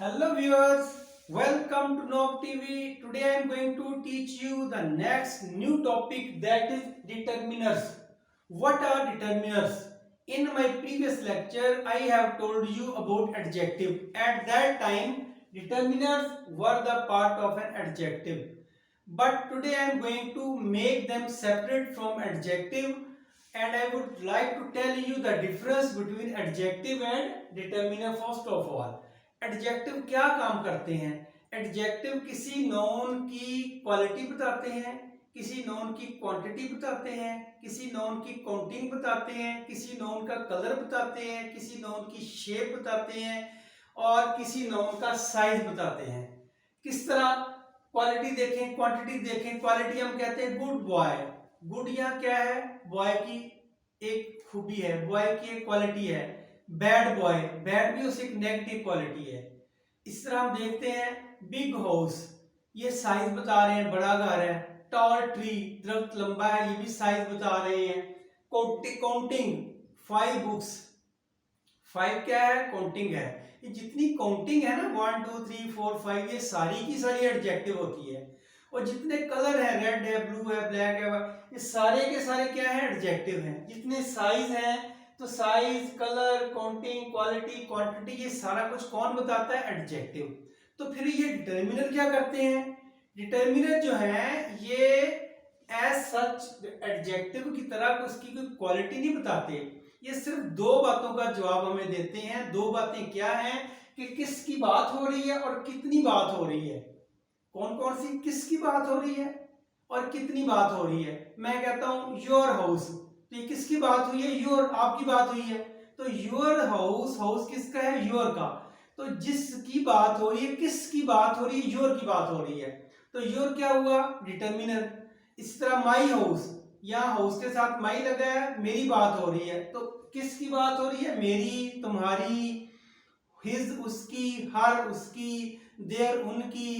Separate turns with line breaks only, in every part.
Hello viewers, welcome to Nok TV. Today I am going to teach you the next new topic, that is determiners. What are determiners? In my previous lecture I have told you about adjective. At that time determiners were the part of an adjective. But today I am going to make them separate from adjective, and I would like to tell you the difference between adjective and determiner first of all. Adjective क्या काम करते हैं? Adjective किसी noun की quality बताते हैं, किसी noun की क्वांटिटी बताते हैं, किसी नाउन की काउंटिंग बताते हैं, किसी नाउन का कलर बताते हैं, किसी नाउन की शेप बताते हैं और किसी नाउन का साइज बताते हैं। किस तरह? क्वालिटी देखें, क्वांटिटी देखें। क्वालिटी हम कहते हैं गुड बॉय। गुड यहाँ क्या है? बॉय की एक खूबी है, बॉय की एक क्वालिटी है। बैड बॉय, बैड भी उसकी एक नेगेटिव क्वालिटी है। इस तरह हम देखते हैं बिग हाउस, ये साइज बता रहे हैं, बड़ा घर है। टॉल ट्री, दरख्त लंबा है, ये भी साइज बता रहे हैं। काउंटिंग, 5 बुक्स, 5 क्या है? काउंटिंग है। ये जितनी काउंटिंग है ना, 1 2 3 4 5, ये सारी की सारी एडजेक्टिव होती है। और जितने कलर है, रेड है, ब्लू है, ब्लैक है, ये सारे के सारे क्या है? एडजेक्टिव हैं। जितने साइज हैं, तो size, colour, counting, quality, quantity, ये सारा कुछ कौन बताता है? एडजेक्टिव। तो फिर ये डिटर्मिनर क्या करते हैं? डिटर्मिनर जो है ये एज सच एडजेक्टिव की तरह उसकी कोई क्वालिटी नहीं बताते। ये सिर्फ दो बातों का जवाब हमें देते हैं। दो बातें क्या हैं? कि किसकी बात हो रही है और कितनी बात हो रही है। कौन कौन सी? किसकी बात हो रही है और कितनी बात हो रही है। मैं कहता हूं योर हाउस, तो ये किसकी बात हुई है? योर, आपकी बात हुई है। तो योर हाउस, हाउस किसका है? योर का। तो जिसकी बात हो रही है, किसकी बात हो रही है? योर की बात हो रही है। तो योर क्या हुआ? डिटर्मिनर। इस तरह माई हाउस, यहाँ हाउस के साथ माई लगा है, मेरी बात हो रही है। तो किसकी बात हो रही है? मेरी, तुम्हारी, हिज उसकी, हर उसकी, देयर उनकी,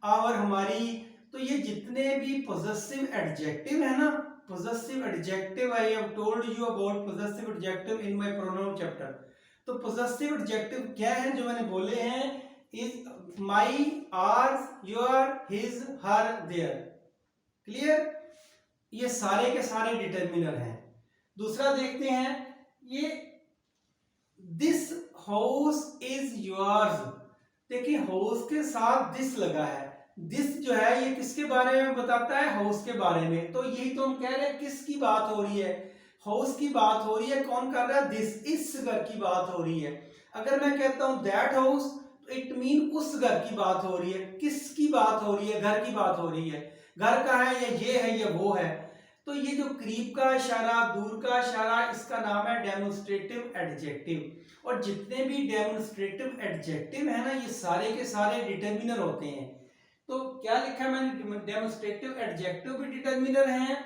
आवर हमारी। तो ये जितने भी पोजेसिव एडजेक्टिव है ना, possessive adjective, I have told you about possessive adjective in my pronoun chapter. तो possessive adjective क्या है जो मैंने बोले हैं? is, my, ours, your, his, her, their. Clear? ये सारे के सारे डिटर्मिनर हैं। दूसरा देखते हैं, ये दिस हाउस इज योर्स। देखिए हाउस के साथ दिस लगा है। दिस जो है ये किसके बारे में बताता है? हाउस के बारे में। तो यही तो हम कह रहे हैं, किसकी बात हो रही है? हाउस की बात हो रही है। कौन कर रहा है? दिस, इस घर की बात हो रही है। अगर मैं कहता हूं दैट हाउस, तो इट मीन उस घर की बात हो रही है। किसकी बात हो रही है? घर की बात हो रही है। घर का है, या ये है, या वो है। तो ये जो करीब का इशारा, दूर का इशारा, इसका नाम है डेमोन्स्ट्रेटिव एडजेक्टिव। और जितने भी डेमोन्स्ट्रेटिव एडजेक्टिव है ना, ये सारे के सारे डिटर्मिनर होते हैं। तो क्या लिखा है मैंने? डेमोन्स्ट्रेटिव एडजेक्टिव भी डिटर्मिनर हैं,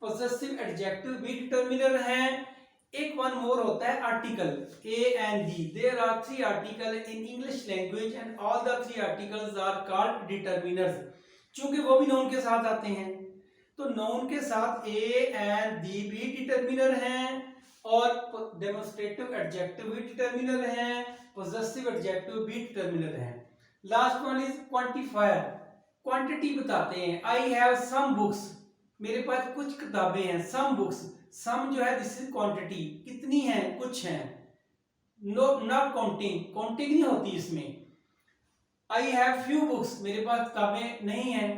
पोजेसिव एडजेक्टिव भी डिटर्मिनर हैं। एक वन मोर होता है article, A and the. There are 3 article in English language and all the 3 articles are called determiners. चूंकि वो भी नाउन के साथ आते हैं, तो नाउन के साथ ए एंड दी भी डिटर्मिनर हैं, और डेमोन्स्ट्रेटिव एडजेक्टिव भी डिटर्मिनर हैं, पोजेसिव एडजेक्टिव भी डिटर्मिनर हैं। Last one is quantifier. Quantity बताते हैं। आई हैव सम बुक्स, मेरे पास कुछ किताबें हैं। सम बुक्स, सम जो है दिस इज क्वांटिटी, कितनी हैं? कुछ हैं। नो, नॉट काउंटिंग, काउंटिंग नहीं होती इसमें। आई हैव फ्यू बुक्स, मेरे पास किताबें नहीं हैं।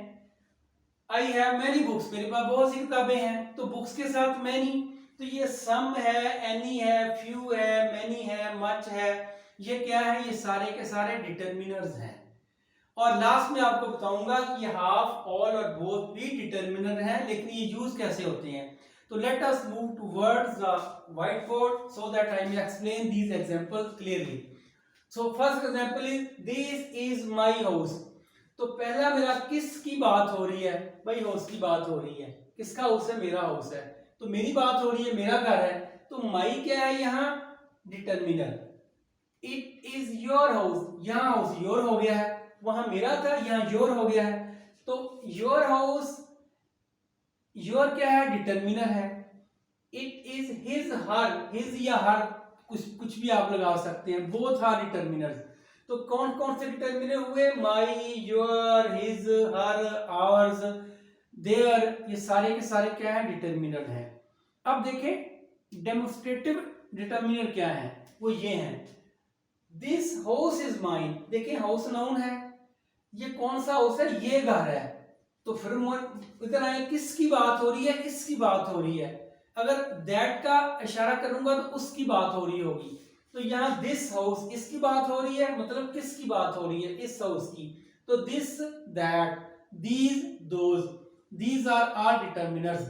आई हैव मैनी बुक्स, मेरे पास बहुत सी किताबें हैं। तो बुक्स के साथ मैनी, तो ये सम है, एनी है, फ्यू है, मैनी है, मच है। ये क्या है? ये सारे के सारे डिटर्मिनर्स हैं। और लास्ट में आपको बताऊंगा कि ये हाफ, ऑल और बोथ भी डिटर्मिनर हैं, लेकिन ये यूज कैसे होते हैं। तो let us move towards the white board so that I will explain these examples clearly. So first example is this is my house. तो पहला मेरा किसकी बात हो रही है? भाई हाउस की बात हो रही है। किसका हाउस है? मेरा हाउस है। तो मेरी बात हो रही है, मेरा घर है। तो माई क्या है यहाँ? Determiner. It is your house, यहाँ हाउस योर हो गया है, वहां मेरा था, यहाँ योर हो गया है। तो योर हाउस, योर क्या है? डिटर्मिनर है। It is his, her, his या हर, कुछ कुछ भी आप लगा सकते हैं। Both are determiners. तो कौन कौन से डिटर्मिनर हुए? My, your, his, her, ours, their, ये सारे के सारे क्या है? डिटर्मिनर हैं। अब देखें डेमोन्स्ट्रेटिव डिटर्मिनर क्या है, वो ये है। दिस हाउस इज माइन, देखिए हाउस नाउन है, ये कौन सा हाउस है? ये घर है। तो फिर इधर आए, किसकी बात हो रही है? इसकी बात हो रही है। अगर दैट का इशारा करूंगा तो उसकी बात हो रही होगी। तो यहाँ दिस हाउस, इसकी बात हो रही है, मतलब किसकी बात हो रही है? इस हाउस की। तो this, that, these, those, these are determiners.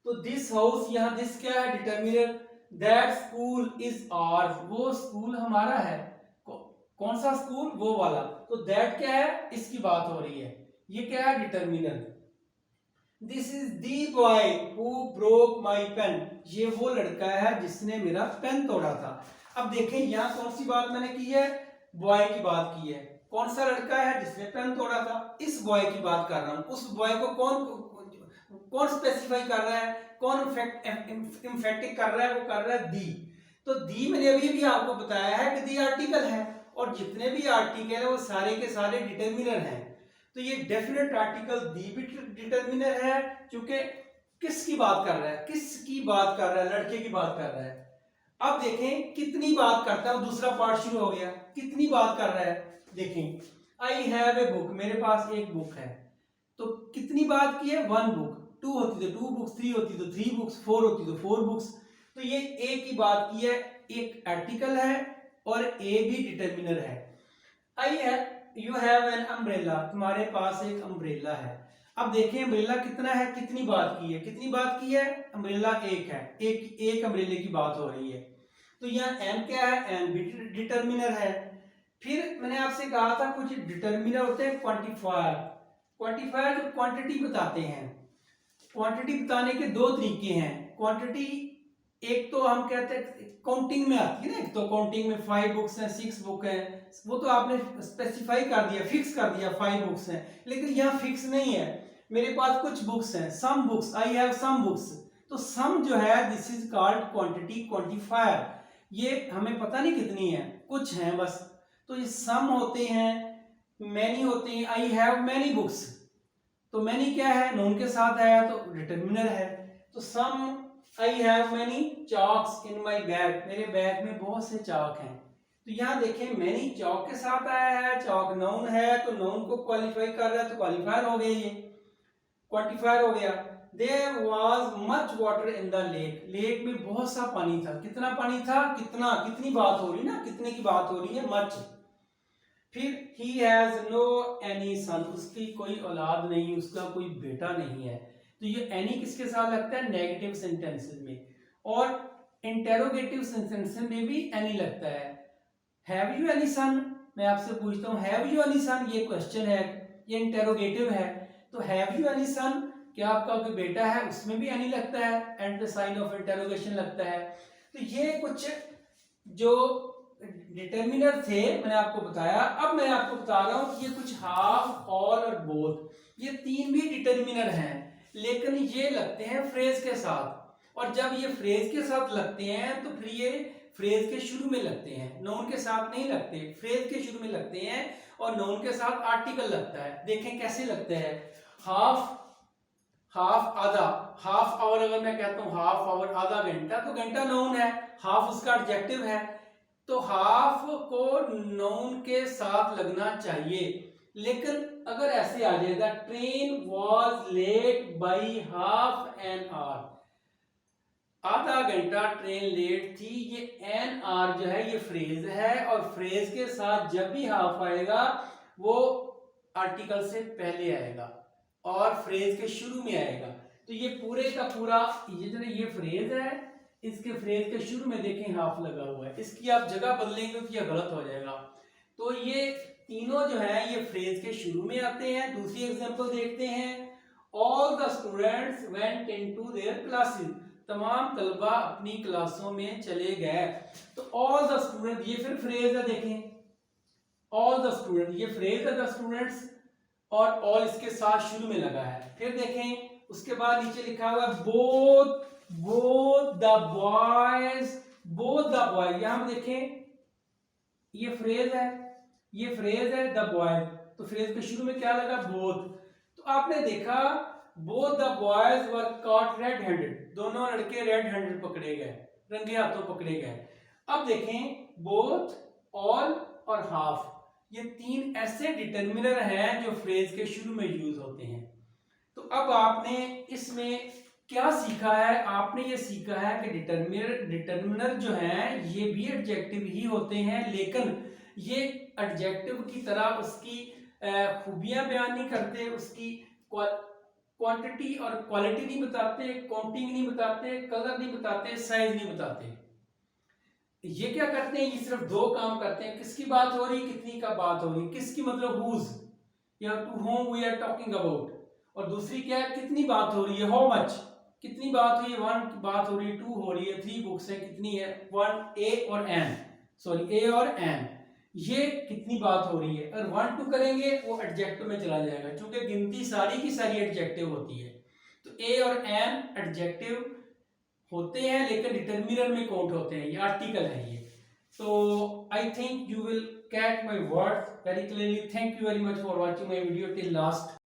तो दिस हाउस, यहाँ दिस क्या है? Determiner. That school is ours, वो स्कूल हमारा है। कौन सा स्कूल? वो वाला। तो दैट क्या है? इसकी बात हो रही है, ये क्या है? Determiner. This is the boy who broke my pen, ये वो लड़का है जिसने मेरा पेन तोड़ा था। अब देखें यहाँ कौन सी बात मैंने की है? बॉय की बात की है। कौन सा लड़का है जिसने पेन तोड़ा था? इस बॉय की बात कर रहा हूं। उस बॉय को कौन कौन स्पेसिफाई कर रहा है? कौन इम्फेक्टिक कर रहा है? वो कर रहा है दी। तो दी मैंने अभी भी आपको बताया है कि दी आर्टिकल है, और जितने भी आर्टिकल है वो सारे के सारे डिटर्मिनर हैं। तो ये डेफिनेट आर्टिकल दी भी डिटर्मिनर है, क्योंकि किसकी बात कर रहा है? किसकी बात कर रहा है? लड़के की बात कर रहा है। अब देखें कितनी बात करता है, दूसरा पार्ट शुरू हो गया। कितनी बात कर रहा है? देखें आई हैव ए बुक, मेरे पास एक बुक है। तो कितनी बात की है? One book. टू होती तो टू बुक्स, थ्री होती तो थ्री बुक्स, फोर होती तो फोर बुक्स। तो ये एक की बात की है, एक आर्टिकल है और ए भी डिटर्मिनर है। आई है, यू हैव एन अम्ब्रेला, तुम्हारे पास एक अम्ब्रेला है। अब देखिए अम्ब्रेला कितना है? कितनी बात की है? कितनी बात की है? अम्ब्रेला एक है, एक अम्ब्रेले की बात हो रही है। तो यहाँ एन क्या है? एन भी डिटर्मिनर है। फिर मैंने आपसे कहा था कुछ डिटर्मिनर होते हैं क्वांटिफायर। क्वांटिफायर जो क्वांटिटी बताते हैं। क्वांटिटी बताने के दो तरीके हैं। क्वांटिटी एक तो हम कहते हैं काउंटिंग में आती है ना, एक तो काउंटिंग में 5 बुक्स हैं, 6 बुक हैं, वो तो आपने स्पेसिफाई कर दिया, फिक्स कर दिया 5 बुक्स हैं। लेकिन यहाँ फिक्स नहीं है, मेरे पास कुछ बुक्स हैं, some books, I have some books. तो सम जो है this is called quantity quantifier. ये हमें पता नहीं कितनी है, कुछ हैं बस। तो ये सम होते हैं, मैनी होते हैं। आई हैव मैनी बुक्स, तो मैनी क्या है? नोन के साथ आया तो डिटर्मिनर है। तो some, I have many chalks in my bag, मेरे बैग में बहुत से चाक हैं। तो यहाँ देखें मैनी चॉक के साथ आया है, चॉक नाउन है तो नाउन को क्वालिफाई कर रहा है, तो क्वालिफायर हो गया, ये क्वांटिफायर हो गया। There was much water in the lake, lake में बहुत सा पानी था। कितना पानी था? कितना, कितनी बात हो रही ना, कितने की बात हो रही है? मच। फिर he has no any son, उसकी कोई औलाद नहीं, उसका कोई बेटा नहीं है। तो ये any किसके साथ लगता है? नेगेटिव सेंटेंसेस में। और इंटेरोगेटिव सेंटेंसेस में भी any लगता है। हैव यू एनी सन, मैं आपसे पूछता हूँ हैव यू एनी सन, ये क्वेश्चन है, ये इंटेरोगेटिव है। तो हैव यू एनी सन, क्या आपका कोई बेटा है? उसमें भी एनी लगता है, and the sign of interrogation लगता है। तो ये कुछ जो डिटर्मिनर थे मैंने आपको बताया। अब मैं आपको बता रहा हूं कि ये कुछ हाफ, ऑल और बोथ, ये तीन भी डिटर्मिनर हैं, लेकिन ये लगते हैं फ्रेज के साथ। और जब ये फ्रेज के साथ लगते हैं तो फिर ये फ्रेज के शुरू में लगते हैं, नाउन के साथ नहीं लगते, फ्रेज के शुरू में लगते हैं और नाउन के साथ आर्टिकल लगता है। देखें कैसे लगते हैं। हाफ, हाफ आधा, हाफ आवर, अगर मैं कहता हूं हाफ आवर आधा घंटा, तो घंटा नाउन है, हाफ उसका एडजेक्टिव है। तो हाफ को नाउन के साथ लगना चाहिए। लेकिन अगर ऐसे आ जाएगा train was late by half an hour, आधा घंटा ट्रेन लेट थी, ये एन आर जो है ये फ्रेज है, और फ्रेज के साथ जब भी हाफ आएगा वो आर्टिकल से पहले आएगा और फ्रेज के शुरू में आएगा। तो ये पूरे का पूरा ये जो ये फ्रेज है, इसके फ्रेज के शुरू में देखें हाफ लगा हुआ है, इसकी आप जगह बदलेंगे तो यह गलत हो जाएगा। तो ये तीनों जो है ये फ्रेज के शुरू में आते हैं। दूसरी एग्जांपल देखते हैं। All the students went into their classes, तमाम तलबा अपनी क्लासों में चले गए। तो ऑल द स्टूडेंट ये फिर फ्रेज है, देखें ऑल द स्टूडेंट ये फ्रेज है, द स्टूडेंट्स, और ऑल इसके साथ शुरू में लगा है। फिर देखें उसके बाद नीचे लिखा हुआ है both, both the boys, both the boy, यहां पर देखें ये फ्रेज है, ये फ्रेज है द बॉयज, तो फ्रेज के शुरू में क्या लगा, बोथ। तो आपने देखा both the boys were caught red handed, दोनों लड़के रेड हैंडेड पकड़े गए, रंगे हाथों पकड़े गए। अब देखें बोथ, ऑल और हाफ, ये तीन ऐसे डिटर्मिनर हैं जो फ्रेज के शुरू में यूज होते हैं। तो अब आपने इसमें क्या सीखा है, आपने ये सीखा है कि डिटर्मिनर जो हैं ये भी एडजेक्टिव ही होते हैं, लेकिन ये एडजेक्टिव की तरह उसकी खूबियां बयान नहीं करते, उसकी क्वांटिटी और क्वालिटी नहीं बताते, काउंटिंग नहीं बताते, कलर नहीं बताते, साइज नहीं बताते। ये क्या करते हैं, ये सिर्फ दो काम करते हैं। किसकी बात हो रही है, कितनी का बात हो रही है, किसकी मतलब हुज या to whom we are talking about, और दूसरी क्या है, कितनी बात हो रही है, हाउ मच, कितनी बात हुई है, वन बात हो रही है, टू हो रही है, थ्री बुक्स है, कितनी है, वन, ए और एन, सॉरी ए और एन, ये कितनी बात हो रही है। अगर वन टू करेंगे वो एडजेक्टिव में चला जाएगा, क्योंकि गिनती सारी की सारी एडजेक्टिव होती है। तो ए और एन एडजेक्टिव होते हैं लेकिन डिटर्मिनर में काउंट होते हैं, ये आर्टिकल है ये। तो I think you will catch my words very clearly. Thank you very much for watching my video till last.